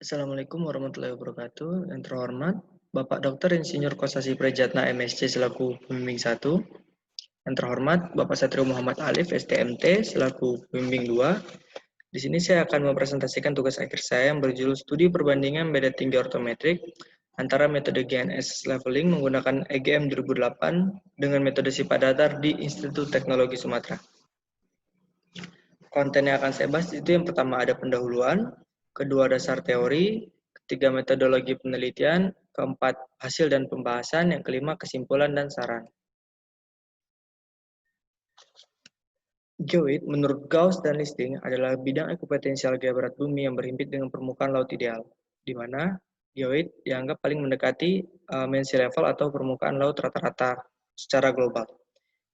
Assalamualaikum warahmatullahi wabarakatuh. Yang terhormat, Bapak Dr. Insinyur Kosasi Prejatna MSc selaku pembimbing 1. Yang terhormat, Bapak Satrio Muhammad Alif STMT selaku pembimbing 2. Di sini saya akan mempresentasikan tugas akhir saya yang berjudul Studi Perbandingan Beda Tinggi Ortometrik antara metode GNSS Leveling menggunakan EGM 2008 dengan metode sifat datar di Institut Teknologi Sumatera. Konten yang akan saya bahas itu yang pertama ada pendahuluan, kedua dasar teori, ketiga metodologi penelitian, keempat hasil dan pembahasan, yang kelima kesimpulan dan saran. Geoid menurut Gauss dan Listing adalah bidang ekuipotensial gaya berat bumi yang berhimpit dengan permukaan laut ideal, di mana geoid dianggap paling mendekati main sea level atau permukaan laut rata-rata secara global.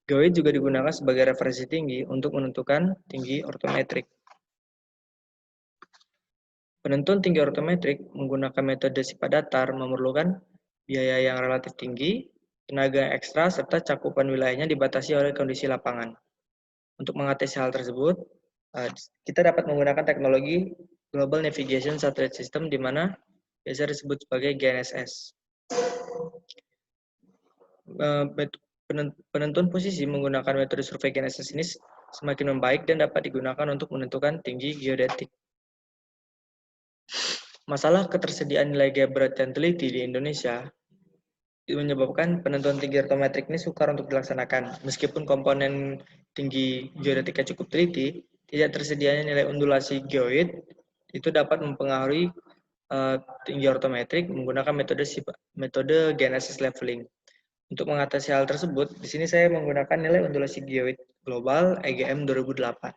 Geoid juga digunakan sebagai referensi tinggi untuk menentukan tinggi ortometrik. Penentuan tinggi ortometrik menggunakan metode sifat datar memerlukan biaya yang relatif tinggi, tenaga ekstra, serta cakupan wilayahnya dibatasi oleh kondisi lapangan. Untuk mengatasi hal tersebut, kita dapat menggunakan teknologi Global Navigation Satellite System, di mana biasa disebut sebagai GNSS. Penentuan posisi menggunakan metode survei GNSS ini semakin membaik dan dapat digunakan untuk menentukan tinggi geodetik. Masalah ketersediaan nilai gaya berat yang teliti di Indonesia menyebabkan penentuan tinggi ortometrik ini sukar untuk dilaksanakan. Meskipun komponen tinggi geodetiknya cukup teliti, tidak tersedianya nilai undulasi geoid itu dapat mempengaruhi tinggi ortometrik menggunakan metode GNSS leveling. Untuk mengatasi hal tersebut, di sini saya menggunakan nilai undulasi geoid global EGM 2008.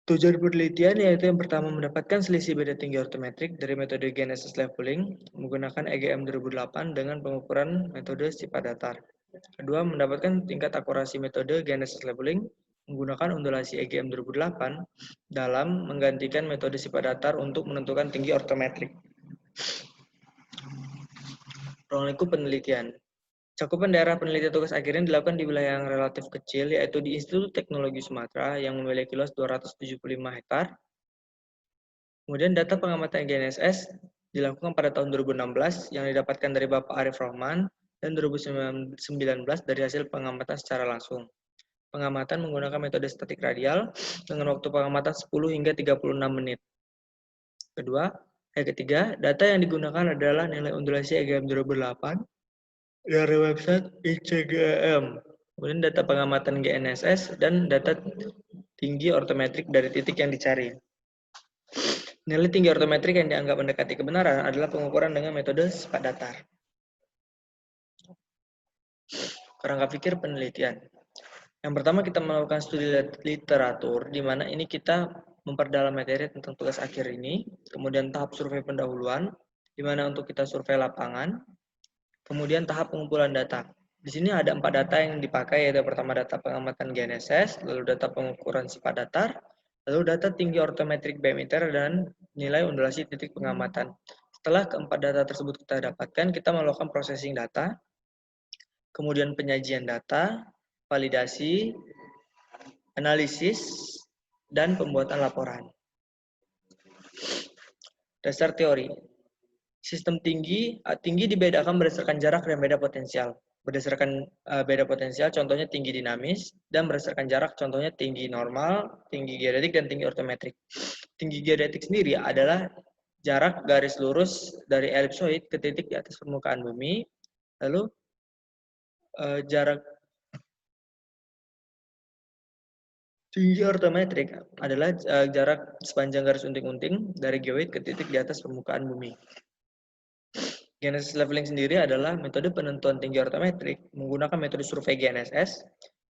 Tujuan penelitian yaitu yang pertama mendapatkan selisih beda tinggi ortometrik dari metode GNSS leveling menggunakan EGM 2008 dengan pengukuran metode sifat datar. Kedua, mendapatkan tingkat akurasi metode GNSS leveling menggunakan undulasi EGM 2008 dalam menggantikan metode sifat datar untuk menentukan tinggi ortometrik. Ruang lingkup penelitian. Cakupan daerah penelitian tugas akhirnya dilakukan di wilayah yang relatif kecil, yaitu di Institut Teknologi Sumatera yang memiliki luas 275 hektar. Kemudian data pengamatan GNSS dilakukan pada tahun 2016 yang didapatkan dari Bapak Arif Rahman dan 2019 dari hasil pengamatan secara langsung. Pengamatan menggunakan metode statik radial dengan waktu pengamatan 10 hingga 36 menit. Ketiga, data yang digunakan adalah nilai undulasi EGM 2008 dari website ICGM. Kemudian data pengamatan GNSS dan data tinggi ortometrik dari titik yang dicari. Nilai tinggi ortometrik yang dianggap mendekati kebenaran adalah pengukuran dengan metode sifat datar. Kerangka pikir penelitian. Yang pertama kita melakukan studi literatur, di mana ini kita memperdalam materi tentang tugas akhir ini. Kemudian tahap survei pendahuluan, di mana untuk kita survei lapangan. Kemudian tahap pengumpulan data. Di sini ada 4 data yang dipakai, yaitu pertama data pengamatan GNSS, lalu data pengukuran sifat datar, lalu data tinggi ortometrik BMITer, dan nilai undulasi titik pengamatan. Setelah keempat data tersebut kita dapatkan, kita melakukan processing data, kemudian penyajian data, validasi, analisis, dan pembuatan laporan. Dasar teori. Sistem tinggi dibedakan berdasarkan jarak dan beda potensial. Berdasarkan beda potensial, contohnya tinggi dinamis, dan berdasarkan jarak, contohnya tinggi normal, tinggi geodetik, dan tinggi ortometrik. Tinggi geodetik sendiri adalah jarak garis lurus dari elipsoid ke titik di atas permukaan bumi, lalu jarak tinggi ortometrik adalah jarak sepanjang garis unting-unting dari geoid ke titik di atas permukaan bumi. GNSS leveling sendiri adalah metode penentuan tinggi ortometrik menggunakan metode survei GNSS,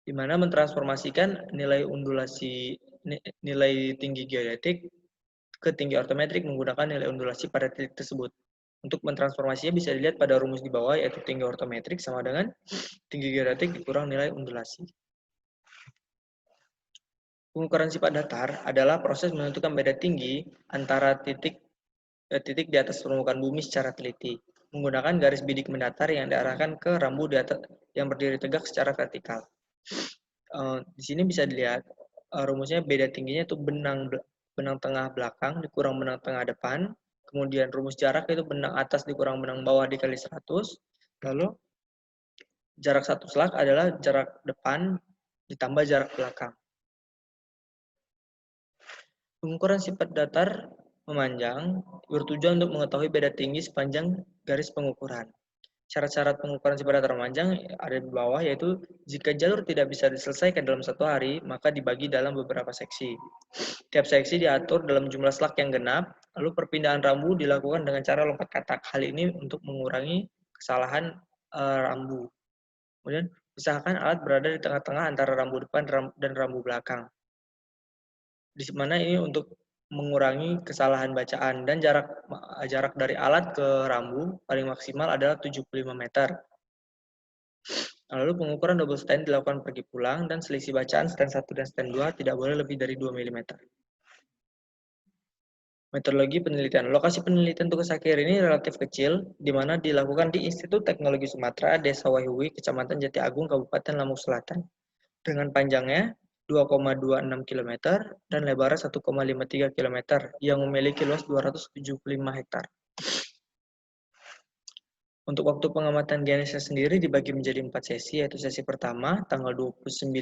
di mana mentransformasikan nilai tinggi geodetik ke tinggi ortometrik menggunakan nilai undulasi pada titik tersebut. Untuk mentransformasinya bisa dilihat pada rumus di bawah, yaitu tinggi ortometrik sama dengan tinggi geodetik dikurang nilai undulasi. Pengukuran sifat datar adalah proses menentukan beda tinggi antara titik di atas permukaan bumi secara teliti, menggunakan garis bidik mendatar yang diarahkan ke rambu di atas yang berdiri tegak secara vertikal. Di sini bisa dilihat rumusnya beda tingginya itu benang benang tengah belakang dikurang benang tengah depan, kemudian rumus jarak itu benang atas dikurang benang bawah dikali 100, lalu jarak satu slug adalah jarak depan ditambah jarak belakang. Pengukuran sifat datar memanjang bertujuan untuk mengetahui beda tinggi sepanjang garis pengukuran. Syarat-syarat pengukuran sifat datar memanjang ada di bawah, yaitu jika jalur tidak bisa diselesaikan dalam 1 hari, maka dibagi dalam beberapa seksi. Tiap seksi diatur dalam jumlah slug yang genap, lalu perpindahan rambu dilakukan dengan cara lompat katak. Hal ini untuk mengurangi kesalahan rambu. Kemudian, usahakan alat berada di tengah-tengah antara rambu depan dan rambu belakang. Di mana ini untuk mengurangi kesalahan bacaan, dan jarak dari alat ke rambu paling maksimal adalah 75 meter. Lalu pengukuran double stand dilakukan pergi pulang, dan selisih bacaan stand 1 dan stand 2 tidak boleh lebih dari 2 mm. Metodologi penelitian. Lokasi penelitian tugas akhir ini relatif kecil, di mana dilakukan di Institut Teknologi Sumatera, Desa Waihui, Kecamatan Jati Agung, Kabupaten Lampung Selatan. Dengan panjangnya 2,26 km dan lebarnya 1,53 km yang memiliki luas 275 hektar. Untuk waktu pengamatan GNSS sendiri dibagi menjadi 4 sesi, yaitu sesi pertama tanggal 29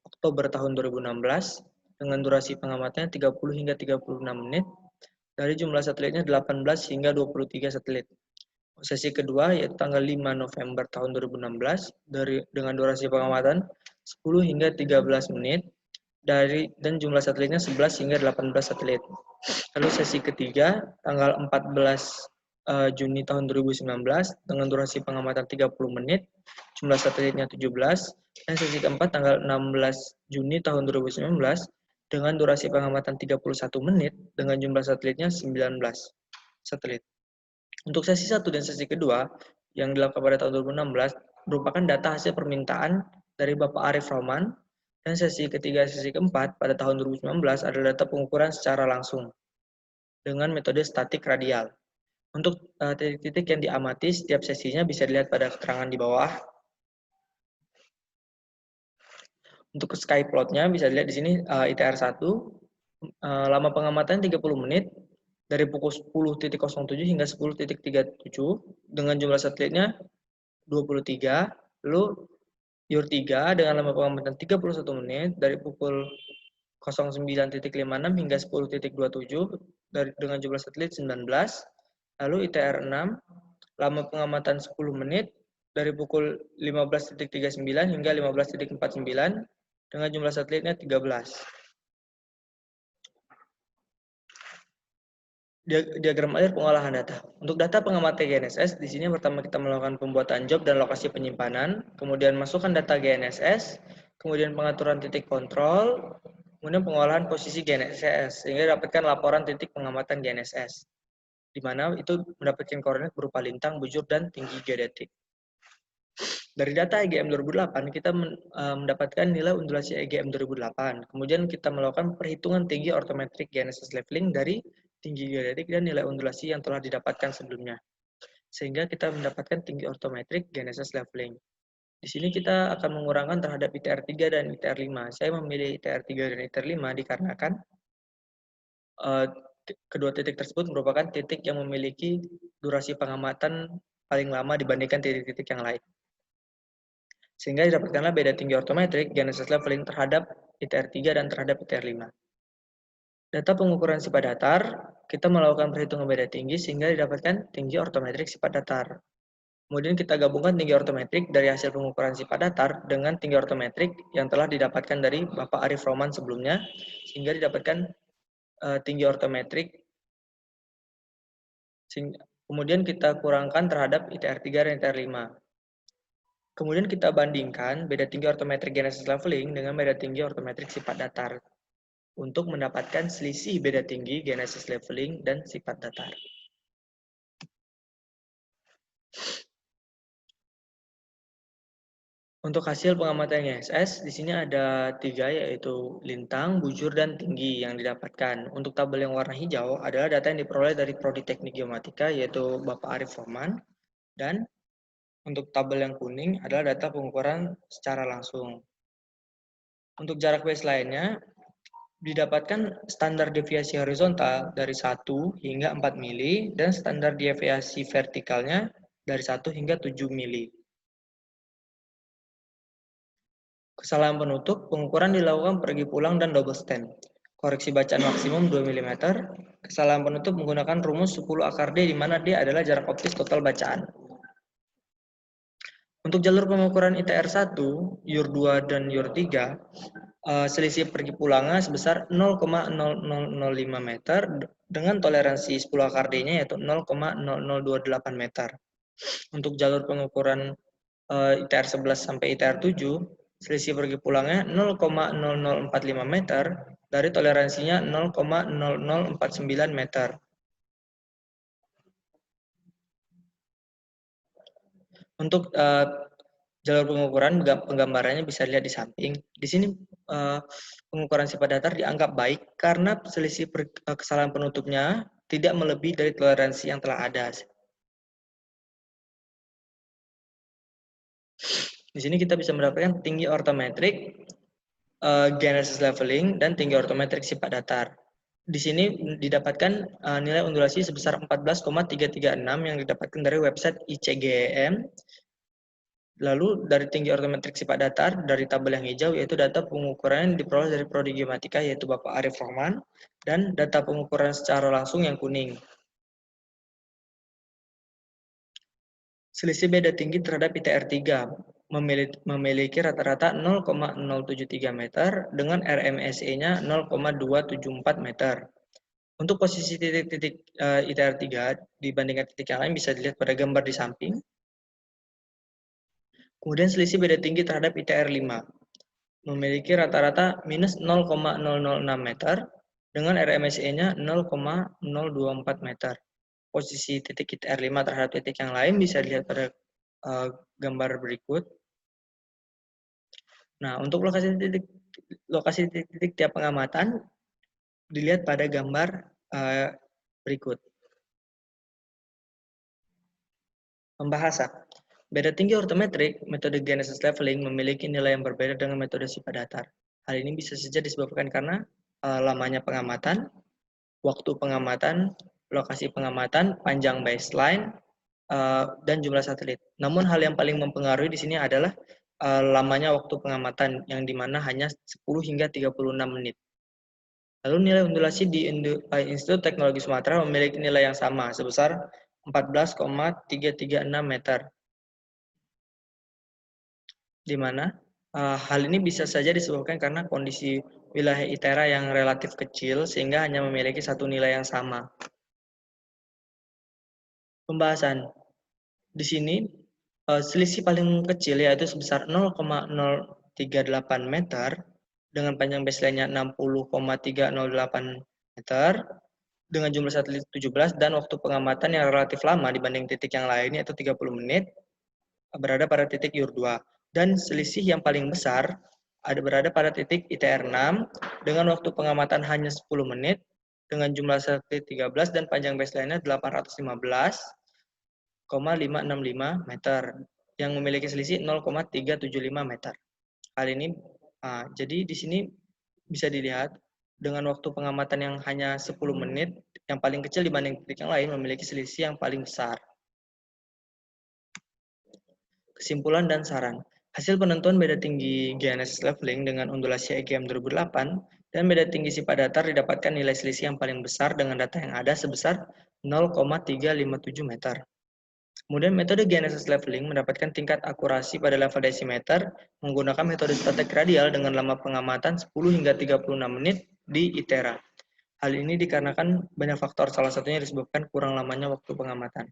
Oktober tahun 2016 dengan durasi pengamatannya 30 hingga 36 menit. Dari jumlah satelitnya 18 hingga 23 satelit. Sesi kedua yaitu tanggal 5 November tahun 2016 dengan durasi pengamatan 10 hingga 13 menit dan jumlah satelitnya 11 hingga 18 satelit. Lalu sesi ketiga tanggal 14 Juni tahun 2019 dengan durasi pengamatan 30 menit, jumlah satelitnya 17, dan sesi keempat tanggal 16 Juni tahun 2019 dengan durasi pengamatan 31 menit dengan jumlah satelitnya 19 satelit. Untuk sesi 1 dan sesi kedua yang dilakukan pada tahun 2016 merupakan data hasil permintaan dari Bapak Arif Roman, dan sesi ketiga sesi keempat pada tahun 2019 adalah data pengukuran secara langsung dengan metode statik radial. Untuk titik-titik yang diamati setiap sesinya bisa dilihat pada keterangan di bawah. Untuk sky plotnya bisa dilihat di sini ITR 1, lama pengamatan 30 menit dari pukul 10.07 hingga 10.37 dengan jumlah satelitnya 23, lalu YUR 3 dengan lama pengamatan 31 menit dari pukul 09.56 hingga 10.27 dengan jumlah satelit 19, lalu ITR 6 lama pengamatan 10 menit dari pukul 15.39 hingga 15.49 dengan jumlah satelitnya 13. Diagram alir pengolahan data. Untuk data pengamatan GNSS, di sini pertama kita melakukan pembuatan job dan lokasi penyimpanan, kemudian masukkan data GNSS, kemudian pengaturan titik kontrol, kemudian pengolahan posisi GNSS, sehingga dapatkan laporan titik pengamatan GNSS, di mana itu mendapatkan koordinat berupa lintang, bujur, dan tinggi geodetik. Dari data EGM 2008, kita mendapatkan nilai undulasi EGM 2008. Kemudian kita melakukan perhitungan tinggi ortometrik GNSS leveling dari tinggi geodetik dan nilai undulasi yang telah didapatkan sebelumnya. Sehingga kita mendapatkan tinggi ortometrik GNSS leveling. Di sini kita akan mengurangkan terhadap ITR 3 dan ITR 5. Saya memilih ITR 3 dan ITR 5 dikarenakan kedua titik tersebut merupakan titik yang memiliki durasi pengamatan paling lama dibandingkan titik-titik yang lain. Sehingga didapatkanlah beda tinggi ortometrik GNSS leveling terhadap ITR 3 dan terhadap ITR 5. Data pengukuran sifat datar, kita melakukan perhitungan beda tinggi sehingga didapatkan tinggi ortometrik sifat datar. Kemudian kita gabungkan tinggi ortometrik dari hasil pengukuran sifat datar dengan tinggi ortometrik yang telah didapatkan dari Bapak Arif Roman sebelumnya, sehingga didapatkan tinggi ortometrik. Kemudian kita kurangkan terhadap ITR 3 dan ITR 5. Kemudian kita bandingkan beda tinggi ortometrik GNSS leveling dengan beda tinggi ortometrik sifat datar untuk mendapatkan selisih beda tinggi GNSS leveling dan sifat datar. Untuk hasil pengamatan GNSS, di sini ada 3, yaitu lintang, bujur, dan tinggi yang didapatkan. Untuk tabel yang warna hijau adalah data yang diperoleh dari Prodi Teknik Geomatika, yaitu Bapak Arif Roman, dan untuk tabel yang kuning adalah data pengukuran secara langsung. Untuk jarak baseline-nya, Didapatkan standar deviasi horizontal dari 1 hingga 4 mili dan standar deviasi vertikalnya dari 1 hingga 7 mili. Kesalahan penutup, pengukuran dilakukan pergi pulang dan double stand. Koreksi bacaan maksimum 2 mm. Kesalahan penutup menggunakan rumus 10 akar D di mana D adalah jarak optis total bacaan. Untuk jalur pengukuran ITR 1, YUR 2, dan YUR 3, selisih pergi pulangnya sebesar 0,0005 meter dengan toleransi 10 akar D-nya yaitu 0,0028 meter. Untuk jalur pengukuran ITR 11 sampai ITR 7, selisih pergi pulangnya 0,0045 meter dari toleransinya 0,0049 meter. Untuk jalur pengukuran penggambarannya bisa dilihat di samping. Di sini pengukuran sifat datar dianggap baik karena selisih kesalahan penutupnya tidak melebihi dari toleransi yang telah ada. Di sini kita bisa mendapatkan tinggi ortometrik, genesis leveling, dan tinggi ortometrik sifat datar. Di sini didapatkan nilai undulasi sebesar 14,336 yang didapatkan dari website ICGEM. Lalu dari tinggi ortometrik sifat datar, dari tabel yang hijau yaitu data pengukuran yang diperoleh dari Prodi Geomatika yaitu Bapak Arif Rahman, dan data pengukuran secara langsung yang kuning. Selisih beda tinggi terhadap ITR 3 memiliki rata-rata 0,073 meter dengan RMSE-nya 0,274 meter. Untuk posisi titik-titik ITR 3 dibandingkan titik yang lain bisa dilihat pada gambar di samping. Kemudian selisih beda tinggi terhadap ITR 5 memiliki rata-rata minus 0,006 meter dengan RMSE-nya 0,024 meter. Posisi titik ITR 5 terhadap titik yang lain bisa dilihat pada gambar berikut. Nah, untuk lokasi titik-titik tiap pengamatan dilihat pada gambar berikut. Pembahasan. Beda tinggi ortometrik, metode genesis leveling memiliki nilai yang berbeda dengan metode sifat datar. Hal ini bisa saja disebabkan karena lamanya pengamatan, waktu pengamatan, lokasi pengamatan, panjang baseline, dan jumlah satelit. Namun hal yang paling mempengaruhi di sini adalah lamanya waktu pengamatan yang dimana hanya 10 hingga 36 menit. Lalu nilai undulasi di Institut Teknologi Sumatera memiliki nilai yang sama sebesar 14,336 meter. Di mana hal ini bisa saja disebabkan karena kondisi wilayah ITERA yang relatif kecil sehingga hanya memiliki satu nilai yang sama. Pembahasan. Di sini selisih paling kecil yaitu sebesar 0,038 meter dengan panjang baseline-nya 60,308 meter dengan jumlah satelit 17 dan waktu pengamatan yang relatif lama dibanding titik yang lain yaitu 30 menit berada pada titik YUR 2. Dan selisih yang paling besar berada pada titik ITR 6 dengan waktu pengamatan hanya 10 menit dengan jumlah satelit 13 dan panjang baseline-nya 815,565 meter yang memiliki selisih 0,375 meter. Hal ini jadi di sini bisa dilihat dengan waktu pengamatan yang hanya 10 menit yang paling kecil dibanding titik yang lain memiliki selisih yang paling besar. Kesimpulan dan saran. Hasil penentuan beda tinggi genesis leveling dengan undulasi EGM 2008 dan beda tinggi sifat datar didapatkan nilai selisih yang paling besar dengan data yang ada sebesar 0,357 meter. Kemudian metode genesis leveling mendapatkan tingkat akurasi pada level desimeter menggunakan metode statik radial dengan lama pengamatan 10 hingga 36 menit di ITERA. Hal ini dikarenakan banyak faktor, salah satunya disebabkan kurang lamanya waktu pengamatan.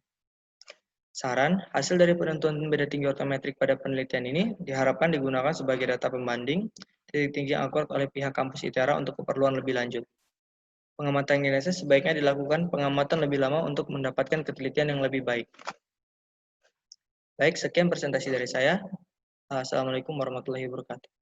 Saran, hasil dari penentuan beda tinggi ortometrik pada penelitian ini diharapkan digunakan sebagai data pembanding titik tinggi yang akurat oleh pihak kampus ITERA untuk keperluan lebih lanjut. Pengamatan genesis sebaiknya dilakukan pengamatan lebih lama untuk mendapatkan ketelitian yang lebih baik. Baik, sekian presentasi dari saya. Assalamualaikum warahmatullahi wabarakatuh.